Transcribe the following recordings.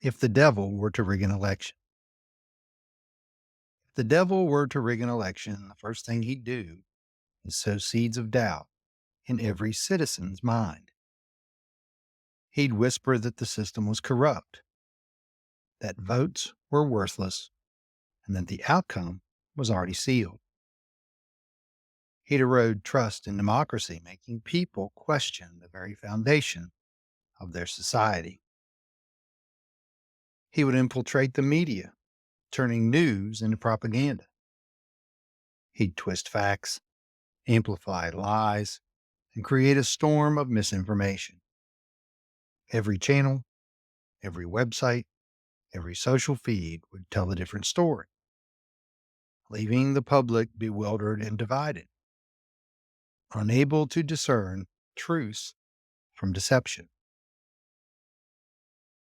If the devil were to rig an election. If the devil were to rig an election, the first thing he'd do is sow seeds of doubt in every citizen's mind. He'd whisper that the system was corrupt, that votes were worthless, and that the outcome was already sealed. He'd erode trust in democracy, making people question the very foundation of their society. He would infiltrate the media, turning news into propaganda. He'd twist facts, amplify lies, and create a storm of misinformation. Every channel, every website, every social feed would tell a different story, leaving the public bewildered and divided, unable to discern truth from deception.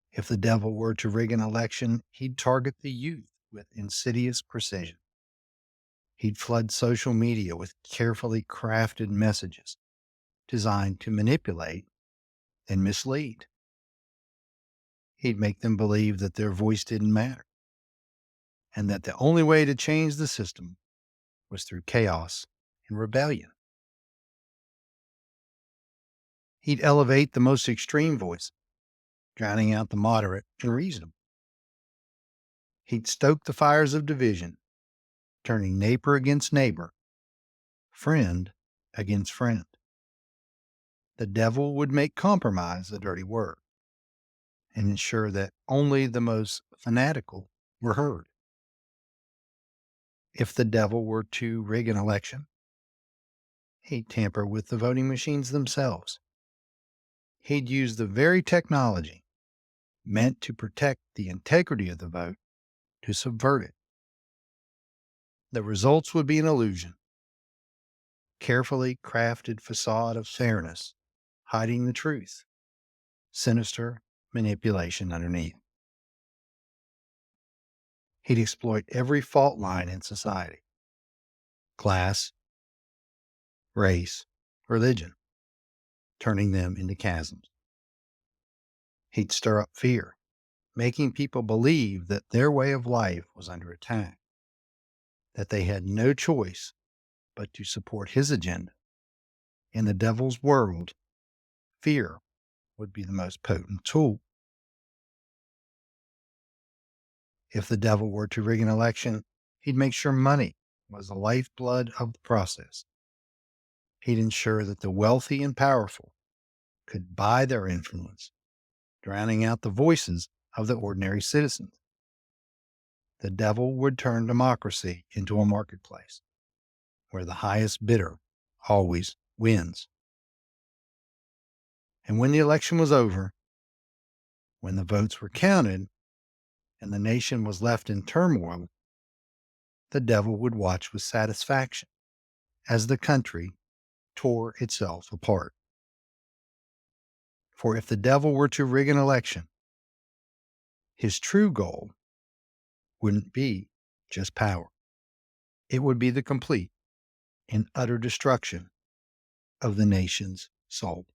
If the devil were to rig an election, he'd target the youth with insidious precision. He'd flood social media with carefully crafted messages designed to manipulate and mislead. He'd make them believe that their voice didn't matter and that the only way to change the system was through chaos and rebellion. He'd elevate the most extreme voice, drowning out the moderate and reasonable. He'd stoke the fires of division, turning neighbor against neighbor, friend against friend. The devil would make compromise a dirty word and ensure that only the most fanatical were heard. If the devil were to rig an election, he'd tamper with the voting machines themselves. He'd use the very technology meant to protect the integrity of the vote to subvert it. The results would be an illusion, carefully crafted facade of fairness, hiding the truth, sinister manipulation underneath. He'd exploit every fault line in society: class, race, religion, turning them into chasms. He'd stir up fear, making people believe that their way of life was under attack, that they had no choice but to support his agenda. In the devil's world, fear would be the most potent tool. If the devil were to rig an election, he'd make sure money was the lifeblood of the process. He'd ensure that the wealthy and powerful could buy their influence, drowning out the voices of the ordinary citizens. The devil would turn democracy into a marketplace where the highest bidder always wins. And when the election was over, when the votes were counted and the nation was left in turmoil, the devil would watch with satisfaction as the country tore itself apart. For if the devil were to rig an election, his true goal wouldn't be just power. It would be the complete and utter destruction of the nation's soul.